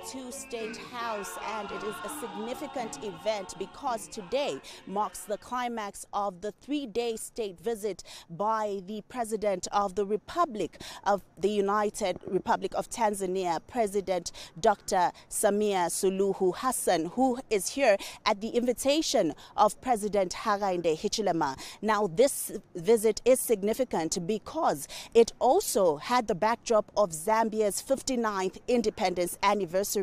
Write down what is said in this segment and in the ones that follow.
to State House, and it is a significant event because today marks the climax of the three-day state visit by the President of the Republic of the United Republic of Tanzania, President Dr. Samia Suluhu Hassan, who is here at the invitation of President Hakainde Hichilema. Now, this visit is significant because it also had the backdrop of Zambia's 59th independence anniversary,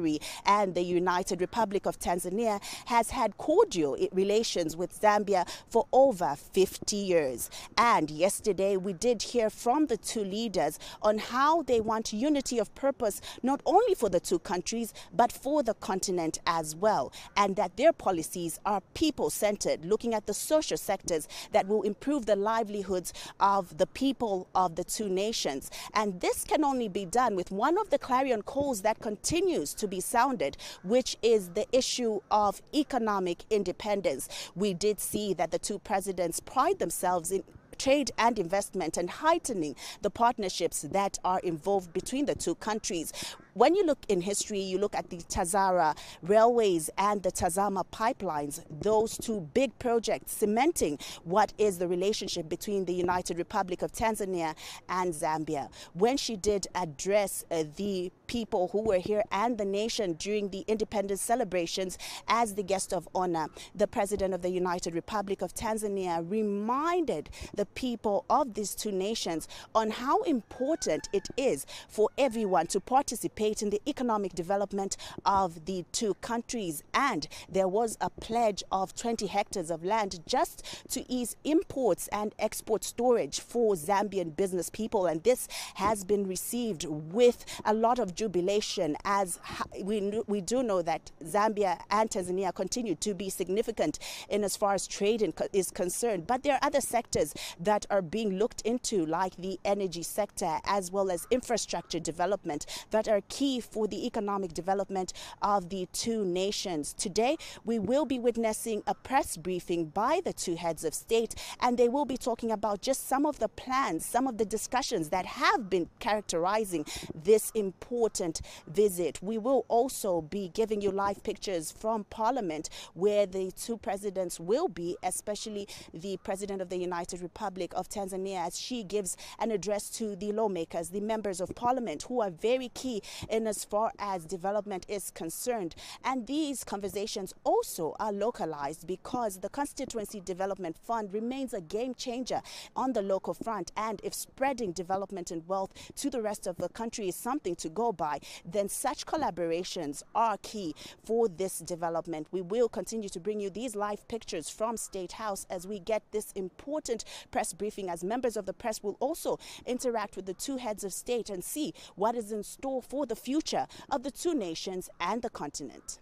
and the United Republic of Tanzania has had cordial relations with Zambia for over 50 years. And yesterday we did hear from the two leaders on how they want unity of purpose not only for the two countries but for the continent as well, and that their policies are people-centered, looking at the social sectors that will improve the livelihoods of the people of the two nations. And this can only be done with one of the clarion calls that continues to be sounded, which is the issue of economic independence. We did see that the two presidents pride themselves in trade and investment and heightening the partnerships that are involved between the two countries. When you look in history, you look at the Tazara railways and the Tazama pipelines, those two big projects cementing what is the relationship between the United Republic of Tanzania and Zambia. When she did address the people who were here and the nation during the independence celebrations as the guest of honor, the President of the United Republic of Tanzania reminded the people of these two nations on how important it is for everyone to participate in the economic development of the two countries. And there was a pledge of 20 hectares of land just to ease imports and export storage for Zambian business people. And this has been received with a lot of jubilation, as we do know that Zambia and Tanzania continue to be significant in as far as trade is concerned. But there are other sectors that are being looked into, like the energy sector as well as infrastructure development, that are key for the economic development of the two nations. Today, we will be witnessing a press briefing by the two heads of state, and they will be talking about just some of the plans, some of the discussions that have been characterizing this important visit. We will also be giving you live pictures from Parliament, where the two presidents will be, especially the President of the United Republic of Tanzania, as she gives an address to the lawmakers, the members of Parliament, who are very key in as far as development is concerned. And these conversations also are localized because the Constituency Development Fund remains a game changer on the local front. And if spreading development and wealth to the rest of the country is something to go by, then such collaborations are key for this development. We will continue to bring you these live pictures from State House as we get this important press briefing, as members of the press will also interact with the two heads of state and see what is in store for the future of the two nations and the continent.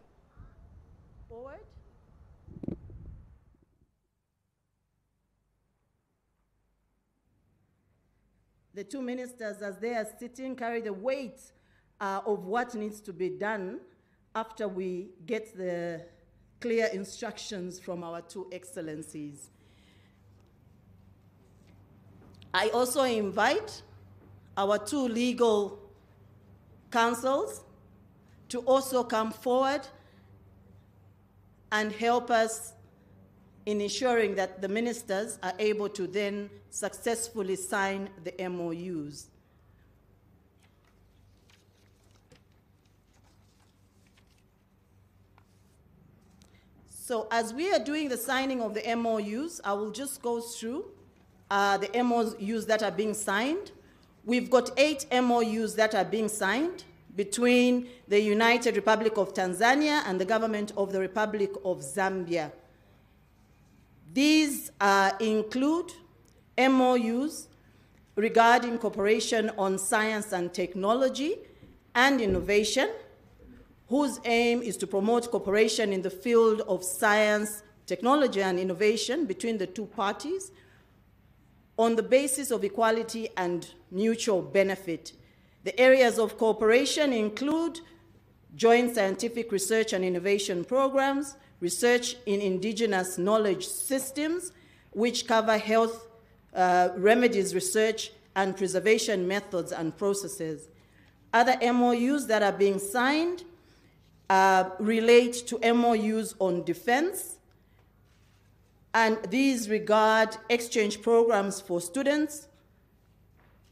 Forward. The two ministers, as they are sitting, carry the weight of what needs to be done after we get the clear instructions from our two excellencies. I also invite our two legal counsels to also come forward and help us in ensuring that the ministers are able to then successfully sign the MOUs. So as we are doing the signing of the MOUs, I will just go through the MOUs that are being signed. We've got 8 MOUs that are being signed between the United Republic of Tanzania and the government of the Republic of Zambia. These include MOUs regarding cooperation on science and technology and innovation, whose aim is to promote cooperation in the field of science, technology, and innovation between the two parties on the basis of equality and mutual benefit. The areas of cooperation include joint scientific research and innovation programs, research in indigenous knowledge systems, which cover health remedies research and preservation methods and processes. Other MOUs that are being signed relate to MOUs on defense, and these regard exchange programs for students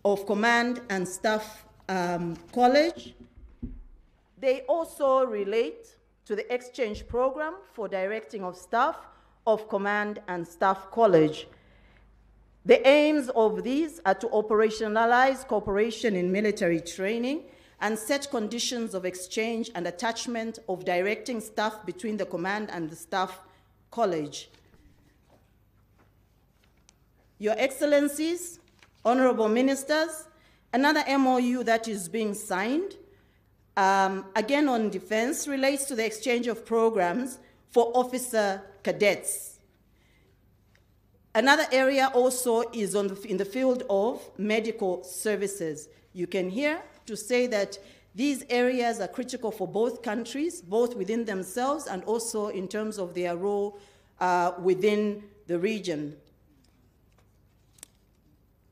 of Command and Staff College. They also relate to the exchange program for directing of staff of Command and Staff College. The aims of these are to operationalize cooperation in military training and set conditions of exchange and attachment of directing staff between the Command and the Staff College. Your Excellencies, Honorable Ministers, another MOU that is being signed, again on defense, relates to the exchange of programs for officer cadets. Another area also is in the field of medical services. You can hear to say that these areas are critical for both countries, both within themselves and also in terms of their role within the region.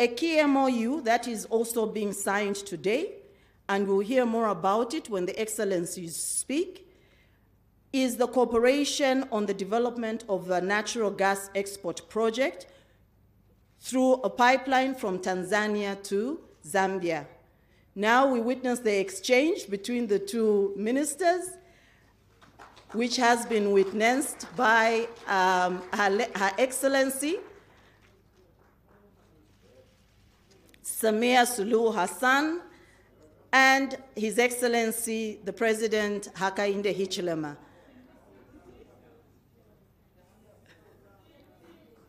A key MOU that is also being signed today, and we'll hear more about it when the Excellencies speak, is the cooperation on the development of a natural gas export project through a pipeline from Tanzania to Zambia. Now we witness the exchange between the two ministers, which has been witnessed by Her Excellency Samia Suluhu Hassan and His Excellency the President Hakainde Hichilema.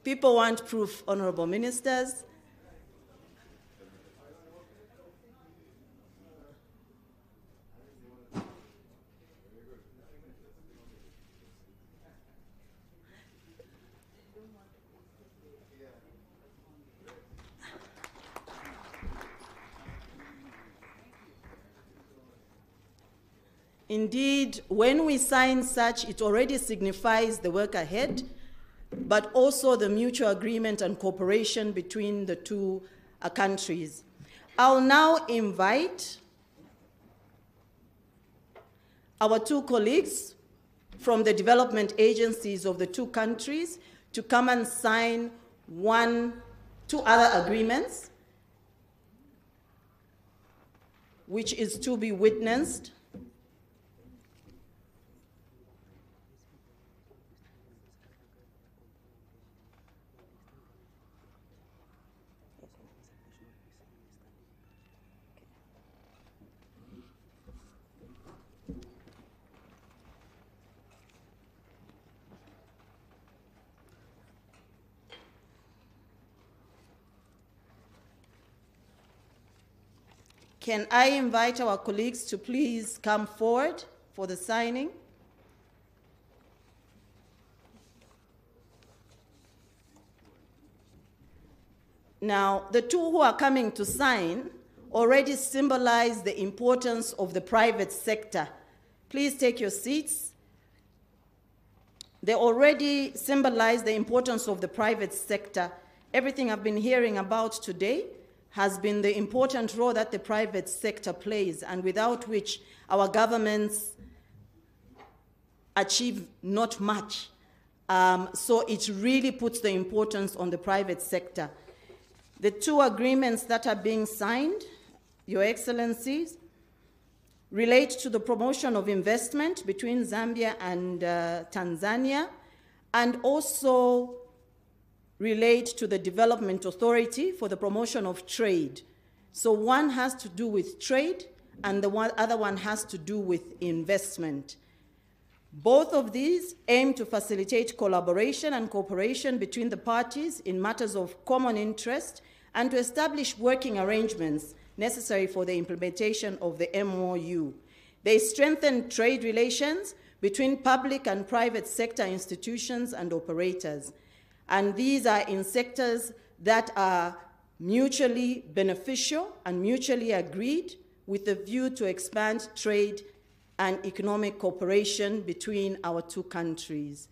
People want proof, Honorable Ministers. Indeed, when we sign such, it already signifies the work ahead, but also the mutual agreement and cooperation between the two countries. I'll now invite our two colleagues from the development agencies of the two countries to come and sign two other agreements, which is to be witnessed. Can I invite our colleagues to please come forward for the signing? Now, the two who are coming to sign already symbolize the importance of the private sector. Please take your seats. They already symbolize the importance of the private sector. Everything I've been hearing about today has been the important role that the private sector plays, and without which our governments achieve not much. So it really puts the importance on the private sector. The two agreements that are being signed, Your Excellencies, relate to the promotion of investment between Zambia and Tanzania, and also relate to the Development Authority for the promotion of trade. So one has to do with trade, and the other one has to do with investment. Both of these aim to facilitate collaboration and cooperation between the parties in matters of common interest and to establish working arrangements necessary for the implementation of the MOU. They strengthen trade relations between public and private sector institutions and operators. And these are in sectors that are mutually beneficial and mutually agreed with a view to expand trade and economic cooperation between our two countries.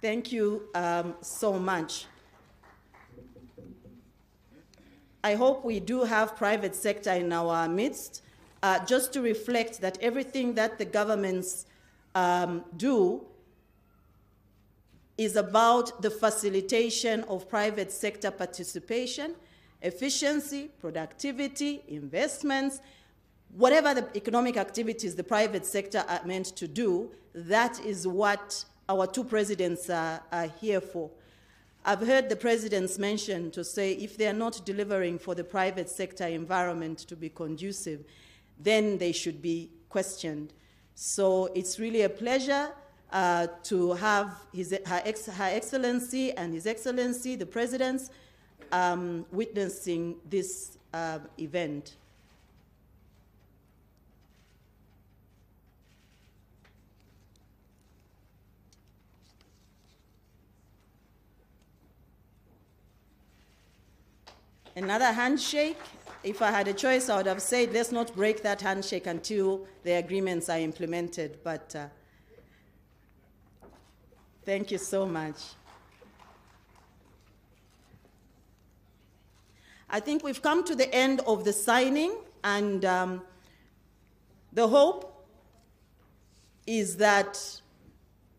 Thank you so much. I hope we do have private sector in our midst, just to reflect that everything that the governments do is about the facilitation of private sector participation, efficiency, productivity, investments, whatever the economic activities the private sector are meant to do. That is what our two presidents are here for. I've heard the presidents mention to say if they are not delivering for the private sector environment to be conducive, then they should be questioned. So it's really a pleasure to have Her Excellency and His Excellency, the presidents, witnessing this event. Another handshake. If I had a choice, I would have said, let's not break that handshake until the agreements are implemented. But thank you so much. I think we've come to the end of the signing, and the hope is that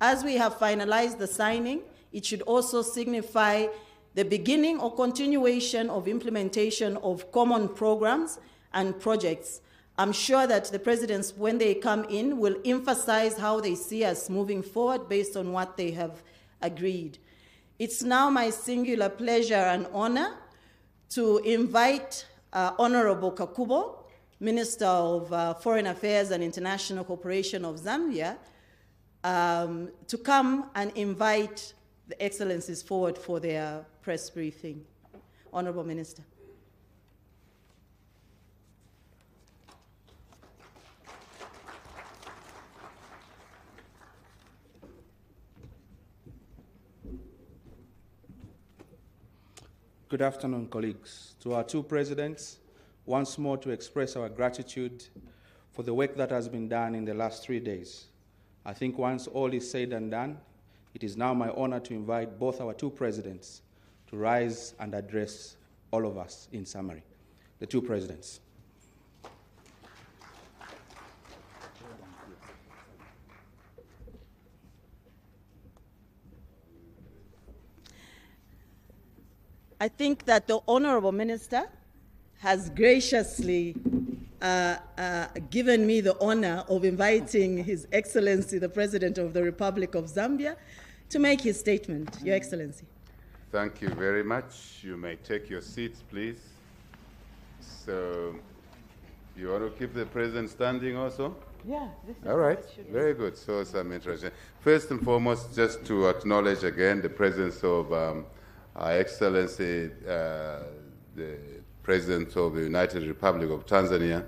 as we have finalized the signing, it should also signify the beginning or continuation of implementation of common programs and projects. I'm sure that the presidents, when they come in, will emphasize how they see us moving forward based on what they have agreed. It's now my singular pleasure and honor to invite Honorable Kakubo, Minister of Foreign Affairs and International Cooperation of Zambia, to come and invite the Excellencies forward for their press briefing. Honorable Minister. Good afternoon, colleagues. To our two presidents, once more to express our gratitude for the work that has been done in the last 3 days. I think once all is said and done, it is now my honor to invite both our two presidents to rise and address all of us in summary. The two presidents. I think that the Honorable Minister has graciously given me the honor of inviting His Excellency, the President of the Republic of Zambia, to make his statement. Your Excellency. Thank you very much. You may take your seats, please. So, you want to keep the President standing also? Yeah. This is all right. Very good. So, some interesting. First and foremost, just to acknowledge again the presence of Her Excellency, the President of the United Republic of Tanzania,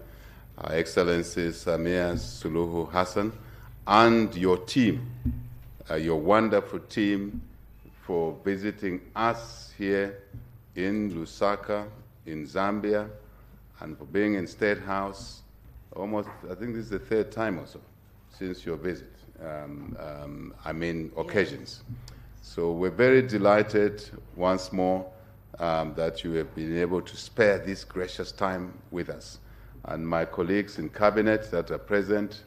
Her Excellency Samia Suluhu Hassan, and your team, your wonderful team, for visiting us here in Lusaka, in Zambia, and for being in State House almost, I think this is the third time or so since your visit, occasions. So we're very delighted once more that you have been able to spare this gracious time with us. And my colleagues in Cabinet that are present,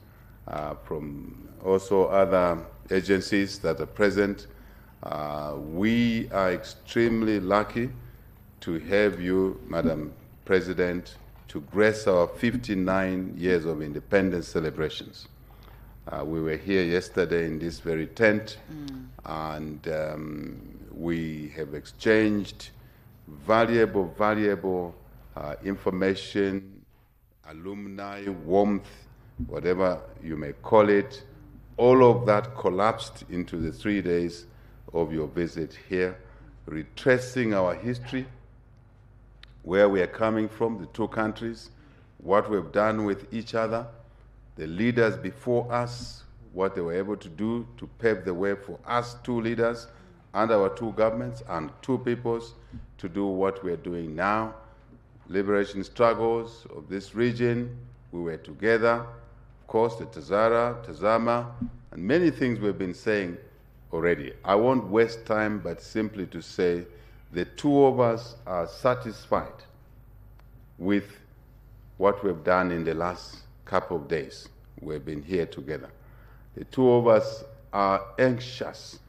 from also other agencies that are present, we are extremely lucky to have you, Madam President, to grace our 59 years of independence celebrations. We were here yesterday in this very tent, and we have exchanged valuable information, alumni, warmth, whatever you may call it. All of that collapsed into the 3 days of your visit here, retracing our history, where we are coming from, the two countries, what we've done with each other, the leaders before us, what they were able to do to pave the way for us two leaders and our two governments and two peoples to do what we're doing now. Liberation struggles of this region, we were together. Of course, the Tazara, Tazama, and many things we've been saying already. I won't waste time, but simply to say the two of us are satisfied with what we've done in the last couple of days. We've been here together. The two of us are anxious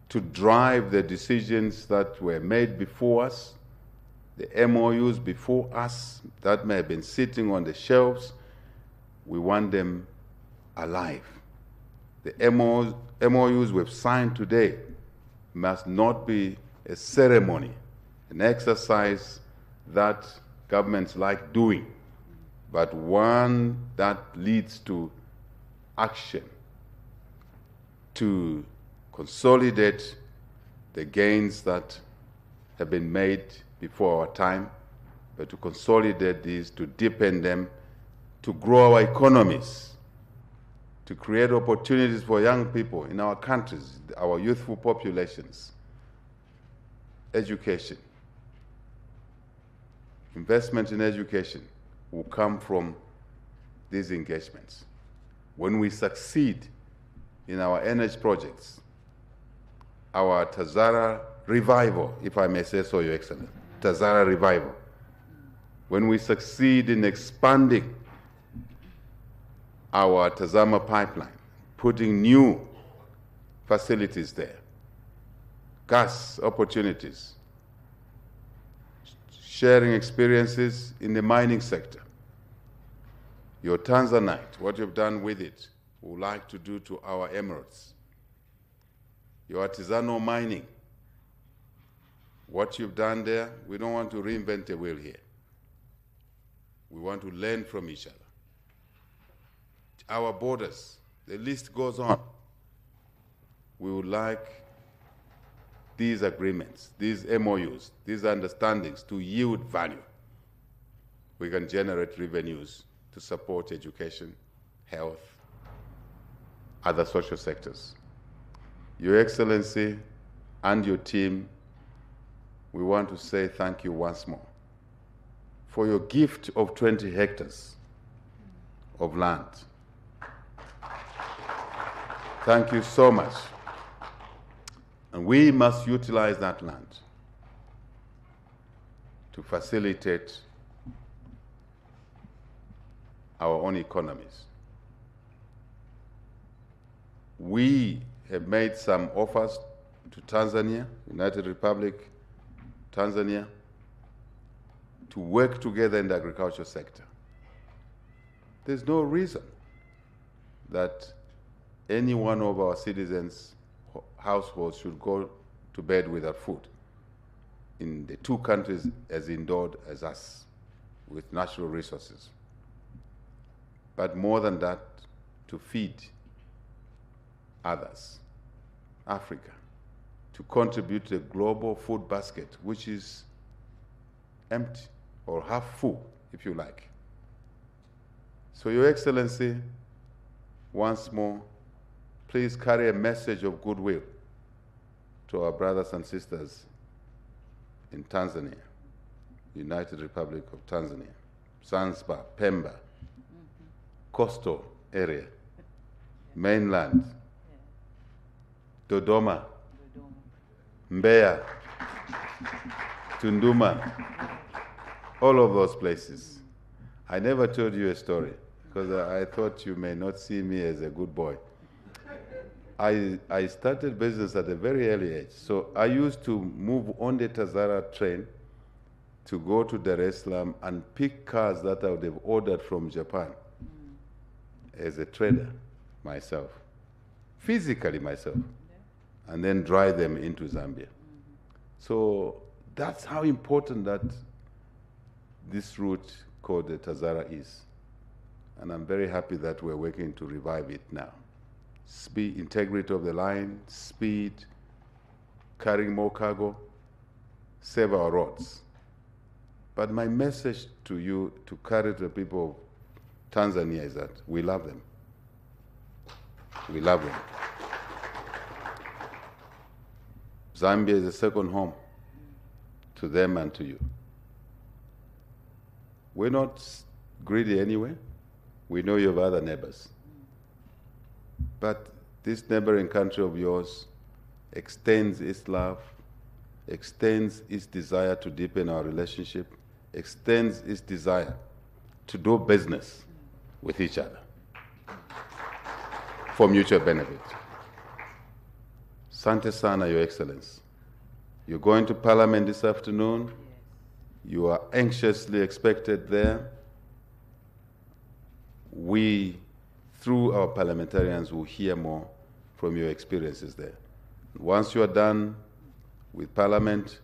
to drive the decisions that were made before us, the MOUs before us that may have been sitting on the shelves. We want them alive. The MOUs we've signed today must not be a ceremony, an exercise that governments like doing, but one that leads to action to consolidate the gains that have been made before our time, but to consolidate these, to deepen them, to grow our economies, to create opportunities for young people in our countries, our youthful populations, education. Investment in education will come from these engagements. When we succeed in our energy projects, our Tazara revival, if I may say so, Your Excellency, Tazara revival, when we succeed in expanding our Tazama pipeline, putting new facilities there, gas opportunities, sharing experiences in the mining sector. Your Tanzanite, what you've done with it, we would like to do to our emeralds. Your artisanal mining, what you've done there, we don't want to reinvent the wheel here. We want to learn from each other. Our borders, the list goes on. We would like these agreements, these MOUs, these understandings to yield value. We can generate revenues to support education, health, other social sectors. Your Excellency and your team, we want to say thank you once more for your gift of 20 hectares of land. Thank you so much. And we must utilize that land to facilitate our own economies. We have made some offers to Tanzania, United Republic, Tanzania, to work together in the agricultural sector. There's no reason that any one of our citizens' households should go to bed without food in the two countries as endowed as us with natural resources. But more than that, to feed others, Africa, to contribute to the global food basket, which is empty or half full, if you like. So, Your Excellency, once more, please carry a message of goodwill to our brothers and sisters in Tanzania, United Republic of Tanzania, Zanzibar, Pemba, coastal area, mainland, Dodoma, Mbeya, Tunduma, all of those places. I never told you a story because I thought you may not see me as a good boy. I started business at a very early age. So I used to move on the Tazara train to go to Dar es Salaam and pick cars that I would have ordered from Japan as a trader myself, physically myself, and then drive them into Zambia. So that's how important that this route called the Tazara is. And I'm very happy that we're working to revive it now. Speed, integrity of the line, speed, carrying more cargo, save our roads. But my message to you, to carry to the people of Tanzania, is that we love them. We love them. Zambia is a second home to them and to you. We're not greedy anyway. We know you have other neighbors. But this neighboring country of yours extends its love, extends its desire to deepen our relationship, extends its desire to do business with each other for mutual benefit. Sante sana, Your Excellency. You're going to Parliament this afternoon. Yes. You are anxiously expected there. We, through our parliamentarians, will hear more from your experiences there. Once you are done with Parliament,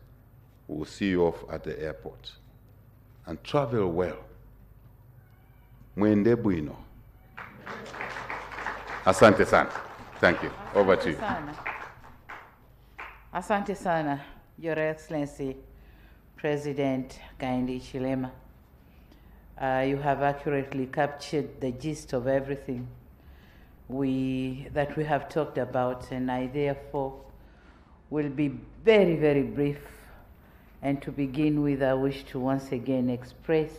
we'll see you off at the airport. And travel well. Mwende bwino. Asante sana. Thank you. Over to you. Asante sana, Your Excellency, President Hakainde Hichilema. You have accurately captured the gist of everything that we have talked about, and I therefore will be very, very brief. And to begin with, I wish to once again express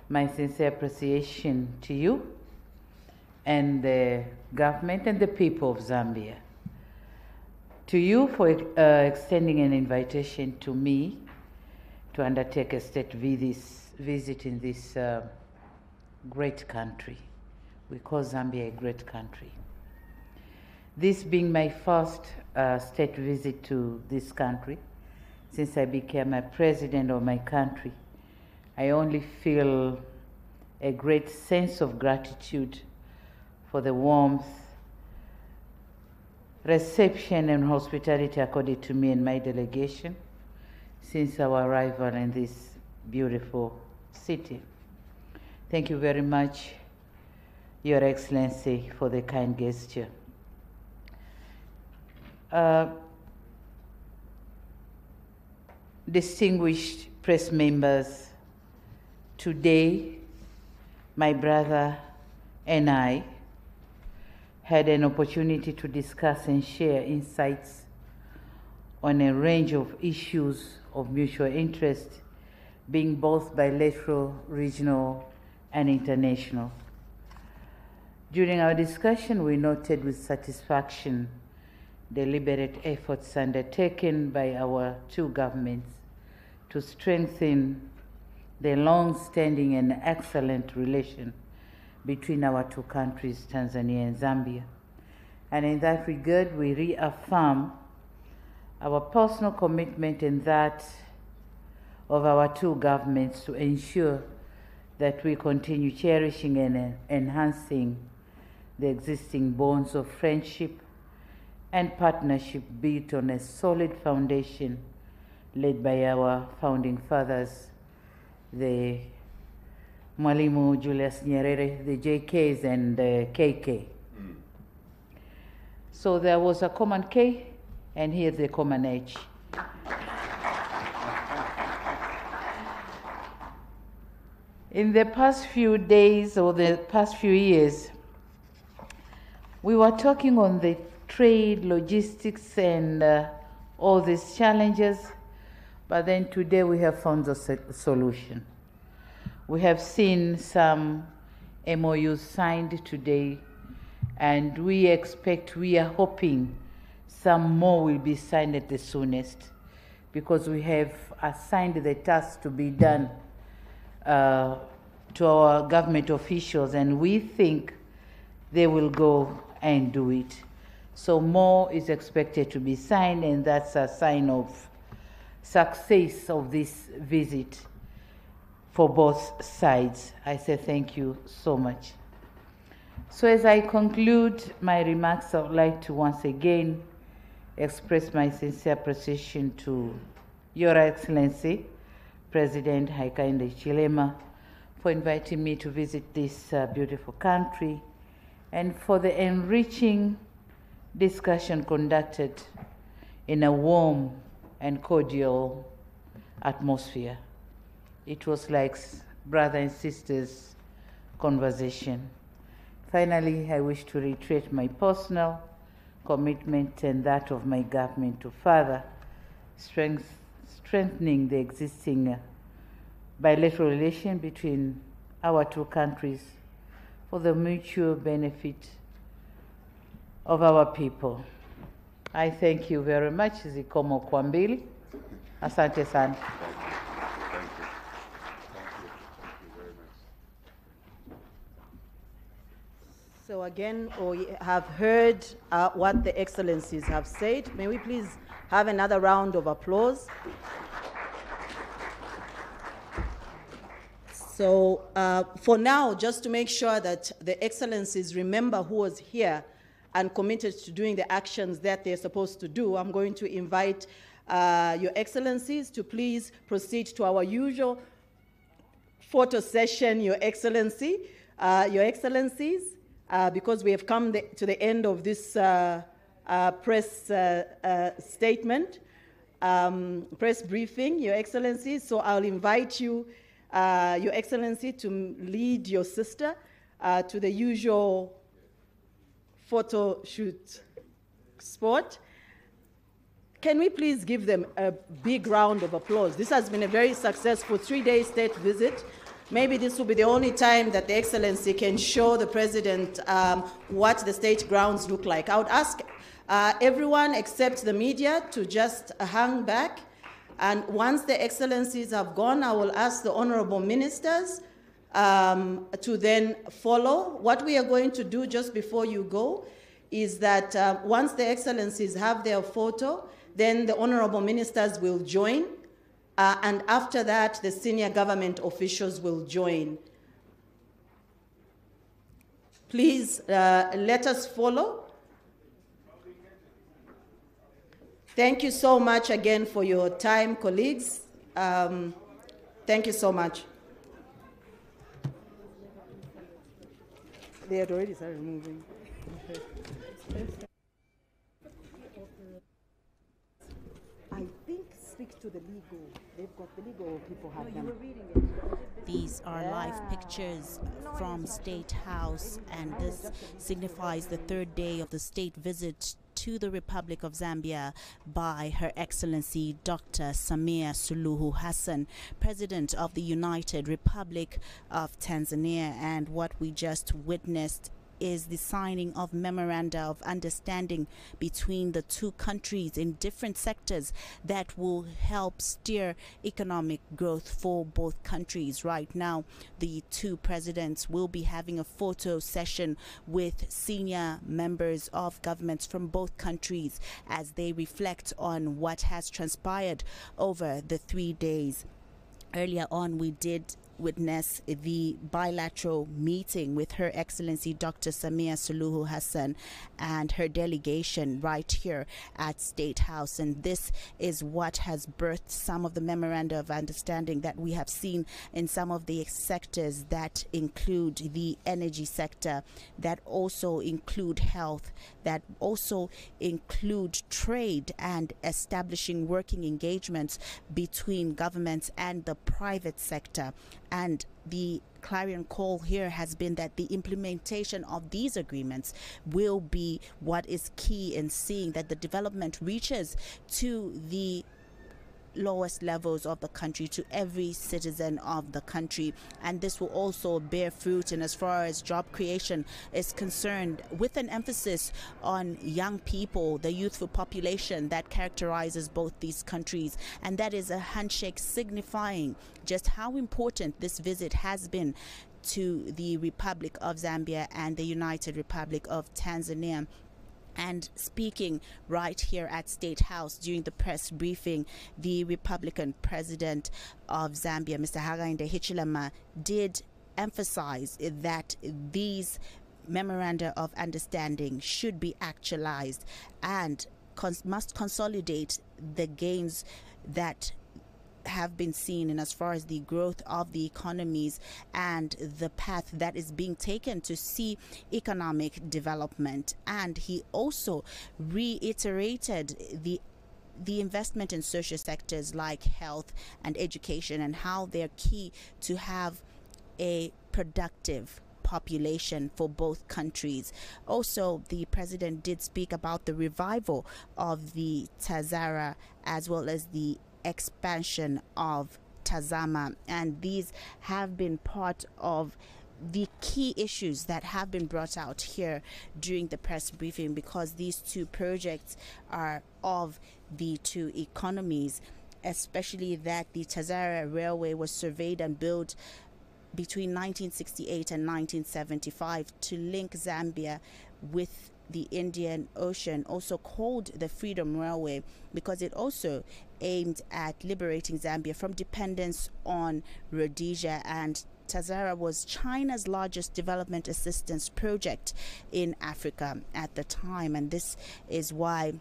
my sincere appreciation to you and the government and the people of Zambia. To you for extending an invitation to me to undertake a state visit in this great country. We call Zambia a great country. This being my first state visit to this country, since I became a president of my country, I only feel a great sense of gratitude for the warmth, reception and hospitality accorded to me and my delegation since our arrival in this beautiful city. Thank you very much, Your Excellency, for the kind gesture. Distinguished press members, today my brother and I had an opportunity to discuss and share insights on a range of issues of mutual interest, being both bilateral, regional, and international. During our discussion, we noted with satisfaction deliberate efforts undertaken by our two governments to strengthen the long-standing and excellent relation between our two countries, Tanzania and Zambia. And in that regard, we reaffirm our personal commitment and that of our two governments to ensure that we continue cherishing and enhancing the existing bonds of friendship and partnership built on a solid foundation led by our founding fathers, the Mwalimu Julius Nyerere, the JKs and the KK. So there was a common K, and here's the common H. In the past few days or the past few years, we were talking on the trade, logistics, and all these challenges, but then today we have found a solution. We have seen some MOUs signed today, and we are hoping some more will be signed at the soonest, because we have assigned the task to be done to our government officials, and we think they will go and do it. So more is expected to be signed, and that's a sign of success of this visit for both sides. I say thank you so much. So as I conclude my remarks, I would like to once again express my sincere appreciation to Your Excellency, President Hakainde Hichilema, for inviting me to visit this beautiful country and for the enriching discussion conducted in a warm and cordial atmosphere. It was like brother and sisters conversation. Finally, I wish to reiterate my personal commitment and that of my government to further strengthening the existing bilateral relation between our two countries for the mutual benefit of our people. I thank you very much. Zikomo kwa mbili. Asante sana. Thank you. Thank you very much. So again, we have heard what the Excellencies have said. May we please have another round of applause? So for now, just to make sure that the Excellencies remember who was here and committed to doing the actions that they're supposed to do, I'm going to invite Your Excellencies to please proceed to our usual photo session, Your Excellency. Your Excellencies, because we have come to the end of this press statement, press briefing, Your Excellencies. So I'll invite you, Your Excellency, to lead your sister to the usual photo shoot spot. Can we please give them a big round of applause? This has been a very successful 3-day state visit. Maybe this will be the only time that the Excellency can show the President what the state grounds look like. I would ask everyone except the media to just hang back. And once the Excellencies have gone, I will ask the Honorable Ministers to then follow. What we are going to do just before you go is that once the Excellencies have their photo, then the Honorable Ministers will join. And after that, the senior government officials will join. Please let us follow. Thank you so much again for your time, colleagues. Thank you so much. They had already started moving. I think speak to the legal. They've got the legal people have them. These are live pictures from State House, and this signifies the third day of the state visit to the Republic of Zambia by Her Excellency Dr. Samia Suluhu Hassan, President of the United Republic of Tanzania. And what we just witnessed is the signing of memoranda of understanding between the two countries in different sectors that will help steer economic growth for both countries. Right now, the two presidents will be having a photo session with senior members of governments from both countries as they reflect on what has transpired over the 3 days. Earlier on, we did witness the bilateral meeting with Her Excellency Dr. Samia Suluhu Hassan and her delegation right here at State House. And this is what has birthed some of the memoranda of understanding that we have seen in some of the sectors that include the energy sector, that also include health, that also include trade and establishing working engagements between governments and the private sector. And the clarion call here has been that the implementation of these agreements will be what is key in seeing that the development reaches to the lowest levels of the country, to every citizen of the country. And this will also bear fruit in as far as job creation is concerned, with an emphasis on young people, the youthful population that characterizes both these countries. And that is a handshake signifying just how important this visit has been to the Republic of Zambia and the United Republic of Tanzania. And speaking right here at State House during the press briefing, the Republican President of Zambia, Mr. Hakainde Hichilema, did emphasize that these memoranda of understanding should be actualized and must consolidate the gains that have been seen in as far as the growth of the economies and the path that is being taken to see economic development. And he also reiterated the investment in social sectors like health and education and how they're key to have a productive population for both countries. Also, the president did speak about the revival of the Tazara as well as the expansion of Tazama, and these have been part of the key issues that have been brought out here during the press briefing, because these two projects are of the two economies, especially that the Tazara Railway was surveyed and built between 1968 and 1975 to link Zambia with the Indian Ocean, also called the Freedom Railway, because it also aimed at liberating Zambia from dependence on Rhodesia. And Tazara was China's largest development assistance project in Africa at the time, and this is why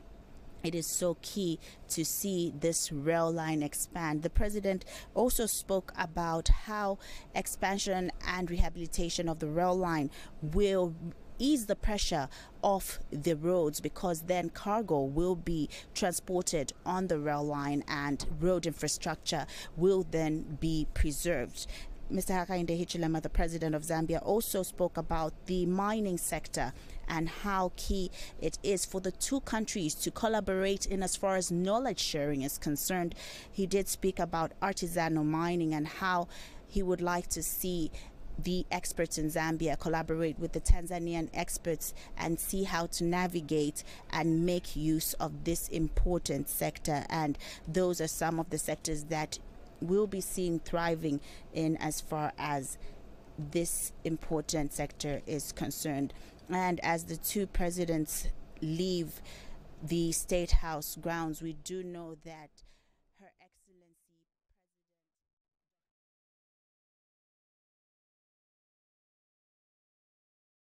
it is so key to see this rail line expand. The president also spoke about how expansion and rehabilitation of the rail line will ease the pressure off the roads, because then cargo will be transported on the rail line and road infrastructure will then be preserved. Mr. Hakainde Hichilema, the president of Zambia, also spoke about the mining sector and how key it is for the two countries to collaborate in as far as knowledge sharing is concerned. He did speak about artisanal mining and how he would like to see the experts in Zambia collaborate with the Tanzanian experts and see how to navigate and make use of this important sector. And those are some of the sectors that will be seen thriving in as far as this important sector is concerned. And as the two presidents leave the State House grounds, we do know that